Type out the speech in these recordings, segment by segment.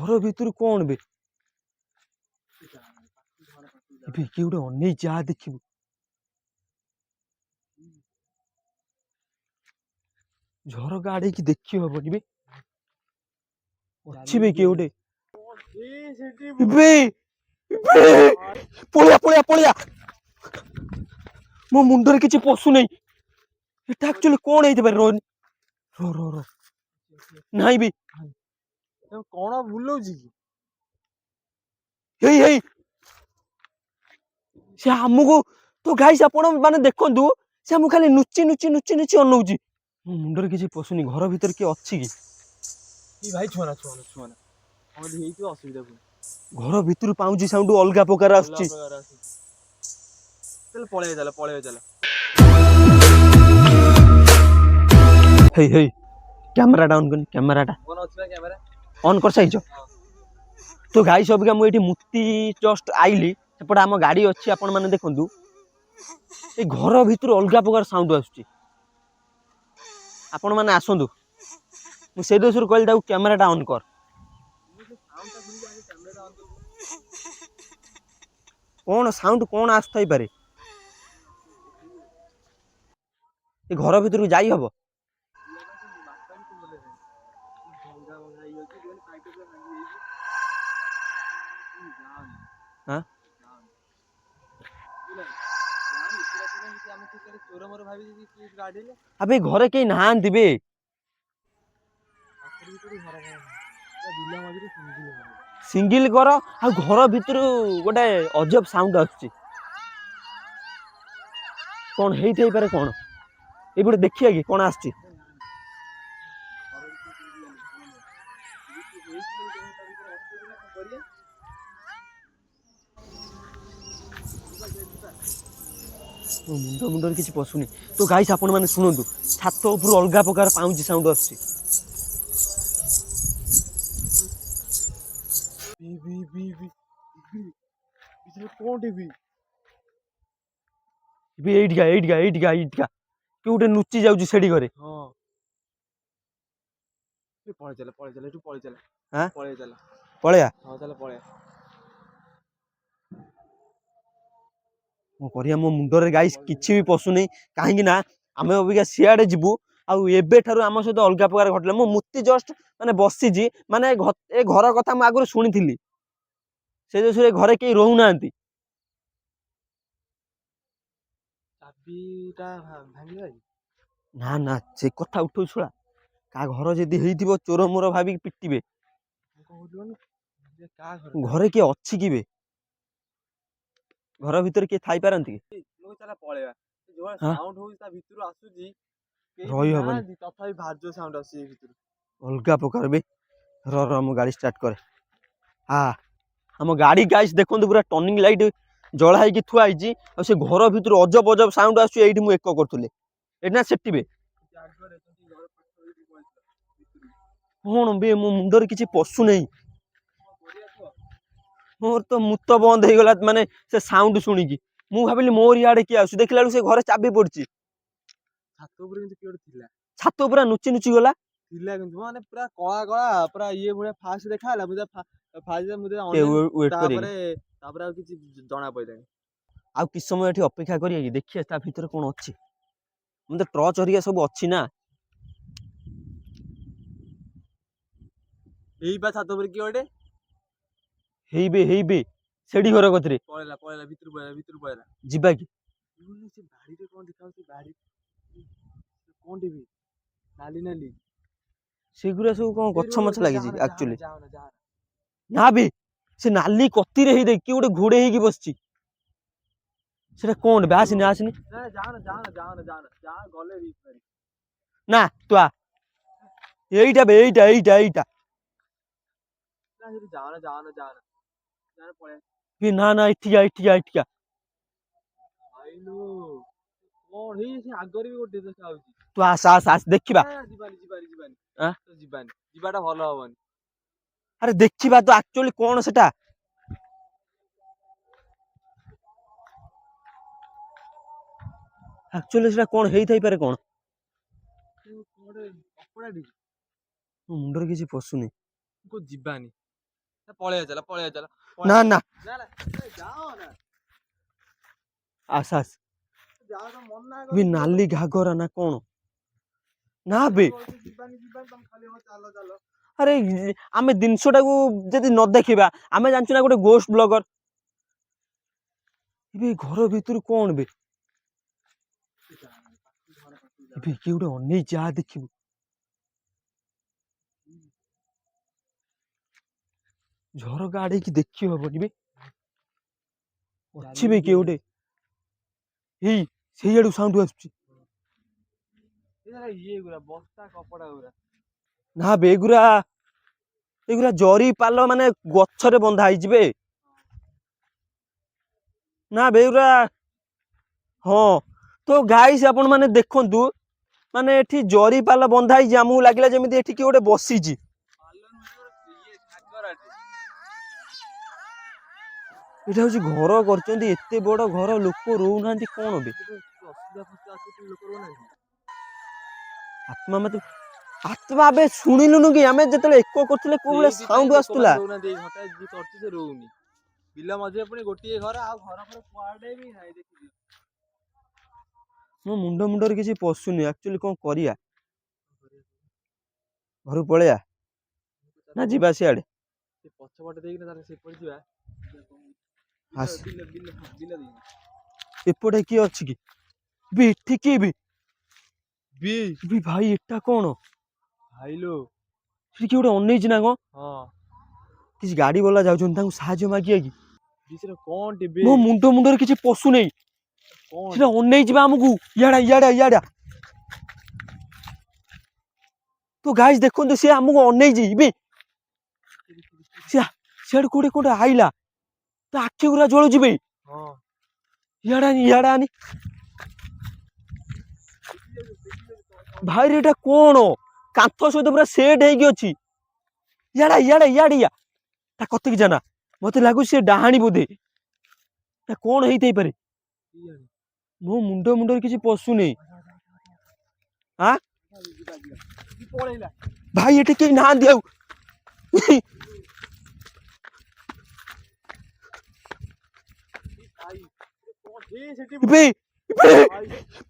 घर भितर कौन बे किए गोटे अनै जा देखिबू झरका आड़े की देखी हबनी बे अच्छी बे किए गोटे पलिया पलिया पलिया मो मुंडरे किछि पशु नहीं एटा एक्चुअली कौन हेते पारे रोन रो रो रो नहीं बे कौन भूलौची कि हेई हेई से हमको तो गाइस आपण माने देखंतु से हम खाली नुची नुची नुची नुची अनौची मो मुंडरे किछि पशुनी घर भीतर के अछि कि भाई छुआना छुआना छुआना हम हेई तो असुविधा को घर भीतर पाउजी साउंड अलगा प्रकार आछी चल पळे चल हेई हेई कैमरा डाउन कर कैमरा कौन अछि कैमरा ऑन कर साइज तो गाइस अबिका मु एठी मुक्ति जस्ट आइली सेपटे आम गाड़ी अच्छी आपण मैंने देखु ये घर भीतर अलग प्रकार साउंड आसुची आपण मैंने आसतु मुझे देशर कहली कैमेरा ऑन कर कौन साउंड कौन आसथाई पारे ये घर भीतर जाई हबो हाँ अबे घरे कहीं नहांती बे सिंगिल कर आ घर भीतर गोटे अजब साउंड आसुची कौन हेई पारे कौन ये देखिए कि कौन आसुची मुंड मुंडर किसी पशुनी तो गाइस आपण मैंने शुणु छात उपर अलग प्रकार पाउजी साउंड आसुची कि गोटे नुची जाऊँ सेठी घरे पलया मो मुंडरे गाइस किछि भी पशु नहीं कहीं ना आम अबिका सियाड़े जीवु आउ आम सहित अलग प्रकार घटला मो मुक्ति जस्ट माने बसीजी माने ए घर कथा मु आगु शुणी से जो घरे कहीं रोना ना ना से कथा उठो छुआ का घर जदि हेइथिबो चोर मोर भाभी पिटिबे घरे किए अच्छी कि घर भीतर किए थाई पारंती रही हबनी अलग प्रकार बे मो गाड़ी स्टार्ट करे हाँ हम गाड़ी गाइस देखो पूरा टर्निंग लाइट जला है थुआई से घर भीतर अजब अजब साउंड आसुची एठी मु एक करथुले एना सेटिबे कौन बे मो मुंडर किछि पशु नहीं मोर तो मुत बंद हो गला माने से साउंड शुणिकी मु भाबिली मोर याडे किए आसु देखला से घरे चाबी पड़ची छात पूरा नुची नुची गला माने पूरा कला कला पूरा ये भले फास्ट देखा हला मुझे फास्ट मुझे वेट तापरे तापरे किछि जणा पइलानी आ कि समय एठी अपेक्षा करिया कि देखिए ता भीतर कोन अछि हम तो टॉर्च हरिया सब अछि ना एई बा छात ऊपर की ओडे हेई बे सेडी घर कतरे पळेला भीतर पळेला जिबा कि से गाड़ी रे कोन दिखाउ से गाड़ी कोन टीवी नाली नाली सेगुरा सब कोन गच्छ मछ लागि जी एक्चुअली ना बे से नाली कत्ती रे हेई दे कि गोटे घोड़े हेई कि बसची सेटा कोन बे आसनी जान जा गले री ना तो आ एईटा बे एईटा जान पळे कि ना ना इठिया आइलो कोन हेई से आगरी भी गोटे देखा आउची तू आस देखिबा जीवानी जीवाटा भलो हबनी अरे देखिबा तो एक्चुअली कोन सेटा एक्चुअली सेटा कोन हेई थाई पारे कोन कोडे कपड़ा दी मुंडर किछि पशुनी को जीवानी ପଳେଇବା ଚାଲ ପଳେଇବା ଚାଲ ନା ନା ନା ନା ଏ ଯାଅ ନା ଆସ ଆସ ଯାଅ ତ ମନା ବେ କରୁଛି ନାଲି ଘାଗରା ନା କଣ ନା ବେ ଯିବାନି ଯିବାନି ତମେ ଖାଲି ହଁ ଚାଲ ଚାଲ ଆରେ ଆମେ ଜିନିଷଟାକୁ ଯଦି ନ ଦେଖିବା ଆମେ ଜାଣିଛୁ ନା ଗୋଟେ ଗୋଷ୍ଟ ବ୍ଲଗର ଏବେ ଘର ଭିତରୁ କଣ ବେ ଏବେ କିଏ ଗୋଟେ ଅନେଇ ଯାହା ଦେଖିବୁ ଝରକା ଆଡେଇକି ଦେଖି ହବନି ବେ ଅଛି ବେ କିଏ ଗୋଟେ ଏଇ ସେଇଆଡୁ ସାଉଣ୍ଡ ଆସୁଛି ଇଏ ଗୁରା ବସ୍ତା କପଡା ଗୁରା ନା ବେ ଏଗୁରା ଜରି ପାଲ ମାନେ ଗଛରେ ବନ୍ଧା ହେଇଛି ବେ ନା ବେ ଏଗୁରା ହଁ ତ ଗାଇସ ଆପଣ ମାନେ ଦେଖନ୍ତୁ ମାନେ ଏଠି ଜରି ପାଲ ବନ୍ଧା ହେଇଛି ଆମକୁ ଲାଗିଲା ଯେମିତି ଏଠି କିଏ ଗୋଟେ ବସିଛି ଏଇଟା ହଉଛି ଘର କରିଛନ୍ତି ଏତେ ବଡ ଘର ଲୋକ ରହୁନାହାନ୍ତି କଣ ବେ ଆତ୍ମା ମତେ ଆତ୍ମା ବେ ଶୁଣିଲୁନୁ କି ଆମେ ଯେତେବେଳେ ଏକ କରୁଥିଲେ କୋଉ ଭଳିଆ ସାଉଣ୍ଡ ଆସୁଥିଲା ରହୁନାହାନ୍ତି ଏଇ ଘରଟା ଯିଏ କରିଛି ସେ ରହୁନି ବିଲ ମଝିରେ ପୁଣି ଗୋଟିଏ ଘର ଆଉ ଘର କୁଆଡେ ବି ନାହିଁ ଦେଖିଦିଅ ମୋ ମୁଣ୍ଡରେ କିଛି ପଶୁନି ଆକ୍ଚୁଆଲି କଣ କରିବା ଘରକୁ ପଳେଇବା ନା ଯିବା ସିଆଡେ ସେ ପଛପଟେ ଦେଇକିନା ତାହେଲେ ସେପଟେ ଯିବା ଆସ ବିଲ ଦେଇକି ଏପଟେ କିଏ ଅଛି କି ବେ ଏଠି କିଏ ବେ ବି ବେ ଭାଇ ଏଟା କଣ ଭାଇଲୋ ସେଠି କିଏ ଗୋଟେ ଅନେଇଛି ନା କଣ ହଁ କିଛି ଗାଡି ବାଲା ଯାଉଛନ୍ତି ତାଙ୍କୁ ସାହାଯ୍ୟ ମାଗିବା କି ବିଷୟରେ କଣ ଟିବେ ମୋ ମୁଣ୍ଡରେ କିଛି ପଶୁନେଇ କଣ ସେଟା ଅନେଇ ଯିବା ଆମକୁ ଇଆଡା ତ ଗାଇସ୍ ଦେଖନ୍ତୁ ସେ ଆମକୁ ଅନେଇଛି ବେ ସିଆଡୁ କୋଉଠି ଆଇଲା ତା ଆଖି ଗୁରା ଜଳୁଛି ବେ ହଁ ଇଆଡା ଆନି ଭାଇରେ ଏଟା କଣ କାନ୍ଥ ସହିତ ପୁରା ସେଟ ହେଇକି ଅଛି ଇଆଡେ ତା କତିକି ଜାନା ମତେ ଲାଗୁଛି ସେ ଡାହାଣୀ ବୋଧେ ତା କଣ ହେଇଥାଇପାରେ ମୋ ମୁଣ୍ଡରେ କିଛି ପଶୁନି ଆଁ ପଳେଇଲା ଭାଇ ଏଠି କେହି ନାହାନ୍ତି ଆଉ ଏବେ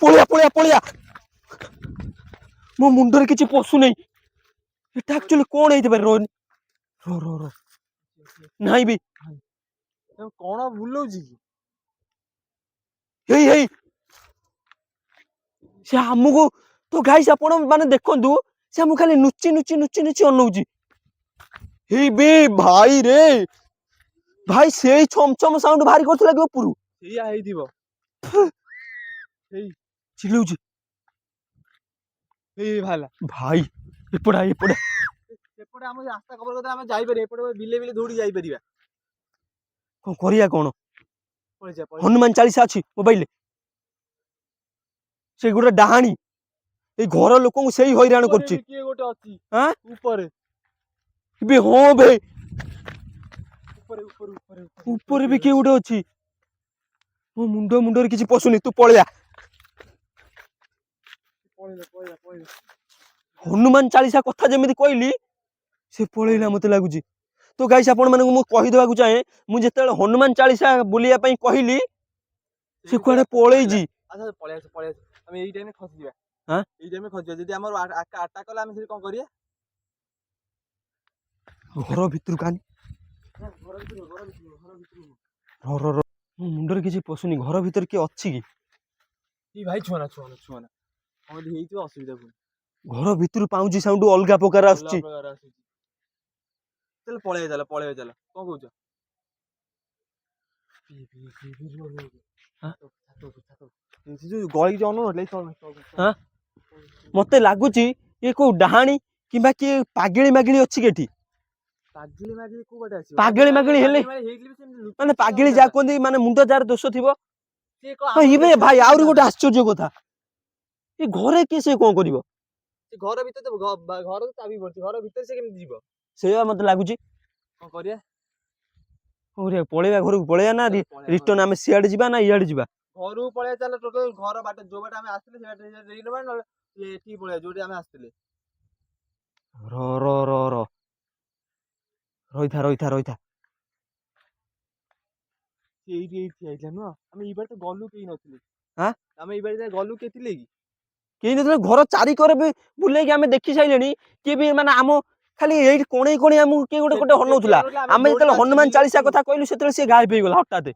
ପଳେଇଆ ମୋ ମୁଣ୍ଡରେ କିଛି ପଶୁନେଇ ଏଟା ଆକ୍ଚୁଆଲି କଣ ହେଇଥିପାରେ ର ନାଇଁ ବେ କଣ ବୁଲଉଛି କି ହେଇ ସେ ଆମକୁ ତ ଗାଇସ୍ ଆପଣ ମାନେ ଦେଖନ୍ତୁ ସେ ଆମକୁ ଖାଲି ନୁଚି ଅନଉଛି ହେଇ ବେ ଭାଇରେ ଭାଇ ସେଇ ଛମଛମ ସାଉଣ୍ଡ ବାହାରି କରୁଥିଲା କି ଉପରୁ ସେଇଆ ହେଇଥିବ ଚିଲଉଛି ହେଇ ବାହାରିଲା ଭାଇ ଏପଟେ ସେପଟେ ଆମ ରାସ୍ତା କଭର କରିଦେଲେ ଆମେ ଯାଇପାରିବା ଏପଟେ ବିଲେ ଦୌଡି ଯାଇପାରିବା କଣ କରିବା କଣ ପଳେଇଯା ହନୁମାନ ଚାଳିଶା ଅଛି ମୋବାଇଲରେ ସେ ଗୋଟେ ଡାହାଣୀ ଏଇ ଘର ଲୋକଙ୍କୁ ସେଇ ହଇରାଣ ଉପରେ କରୁଛି ବି କିଏ ଗୋଟେ ଅଛି ଆଁ ଉପରେ ବେ ହଁ ବେ ଉପରେ ବି କିଏ ଗୋଟେ ଅଛି ମୋ ମୁଣ୍ଡରେ କିଛି ପଶୁନି ତୁ ପଳେଇଆ ପଳେଇଲା ହନୁମାନ ଚାଳିଶା କଥା ଯେମିତି କହିଲି ସେ ପଳେଇଲା ମତେ ଲାଗୁଛି ତ ଗାଇସ୍ ଆପଣ ମାନଙ୍କୁ ମୁଁ କହିଦେବାକୁ ଚାହେଁ ମୁଁ ଯେତେବେଳେ ହନୁମାନ ଚାଳିଶା ବୁଲିବା ପାଇଁ କହିଲି ସେ କୁଆଡେ ପଳେଇଛି ପଳେଇ ଆସ ଆମେ ଏଇ ଟାଇମରେ ଖସିଯିବା ଆଁ ଏଇ ଟାଇମରେ ଖସିଯିବା ଯଦି ଆମର ଆଟାକ୍ କଲେ ଆମେ ସେଠି କଣ କରିବା ଘର ଭିତରକୁ ଆନି ଘର ଭିତରକୁ ମୋ ମୁଣ୍ଡରେ କିଛି ପଶୁନି ଘର ଭିତରେ କିଏ ଅଛି କି ଏଇ ଭାଇ ଛୁଆନା କଣ ଯଦି ହେଇଥିବ ଅସୁବିଧା ପୁଣି ଘର ଭିତରୁ ପାଉଁଜି ସାଉଣ୍ଡ ଅଲଗା ପ୍ରକାର ଅଲଗା ଆସୁଛି ପ୍ରକାର ଆସୁଛି ପଳେଇବା ଚାଲ କଣ କହୁଛ ଗଳିକି ଆଁ ମତେ ଲାଗୁଛି ଇଏ କୋଉ ଡାହାଣୀ କିମ୍ବା କିଏ ପାଗେଳି ମାଗିଳି ଅଛି କି ଏଠି ମାଗିଲି କୋଉ ବାଟେ ଆସିବ ପାଗେଳି ହେଲେ ହେଇଥିଲେ ବି ସେମିତି ଲୁଚି ମାନେ ଲୁଚି ପାଗେଳି ଯାହା କୁହନ୍ତି ମାନେ ମୁଣ୍ଡ ଯାହାର ଦୋଷ ଥିବ ସିଏ କଣ ହଁ ଆମକୁ ଇବେ ଦେଖିଲା ଭାଇ ବେଳକୁ ଆହୁରି ଗୋଟେ ଚିହ୍ନିଥାନ୍ତା। ଆଶ୍ଚର୍ଯ୍ୟ କଥା ଏ ଘରେ କିଏ ସେ କଣ କରିବ ସେ ଘର ଭିତରେ ଘର ଚାବି ପଡିଛି ଘର ଭିତରେ ସେ କେମିତି ଯିବ ସେଇଆ ମତେ ଲାଗୁଛି କଣ କରିବା ପଳେଇବା ଘରକୁ ପଳେଇବା ନା ରିଟର୍ନ ଆମେ ସିଆଡେ ଯିବା ନା ଇଆଡେ ଯିବା ଘରକୁ ପଳେଇବା ଚାଲ ଟୋଟାଲ ଘର ବାଟେ ଯୋଉ ବାଟେ ଆମେ ଆସିଥିଲେ ସେ ବାଟେ ଦେଇଦବା ନହେଲେ ଏଠିକି ପଳେଇବା ଯୋଉଠି ଆମେ ଆସିଥିଲେ ର ରହିଥା ରହିଥା ରହିଥା। ସେ ଏଇଠି ଠିଆ ହେଇଥିଲା ନୁହଁ? ଆମେ ଏଇବାଟେ ତ ଗଲୁ କେହି ନଥିଲେ। ଆଁ? ଆମେ ଏଇବାଟେ ଗଲୁ କିଏ ଥିଲେ କି? କେହି ନଥିଲେ, ଘର ଚାରିକରେ ବି ବୁଲେଇକି ଆମେ ଦେଖି ସାଇଲେଣି। କିଏ ବି ମାନେ ଆମ ଖାଲି ଏଇଠି କୋଣେଇ କୋଣେଇ ଆମକୁ କିଏ ଗୋଟେ ସେଠି ହନଉଥିଲା। ରହୁଥିଲା, ଆମେ ଦୌଡ଼ି ଯେତେବେଳେ ମାରୁଥିଲୁ ହନୁମାନ ଚାଳିଶା ଶୁଣୁ। କଥା କହିଲୁ ସେତେବେଳେ ସିଏ ଗାୟବ ହେଇଗଲା ହଠାତ୍।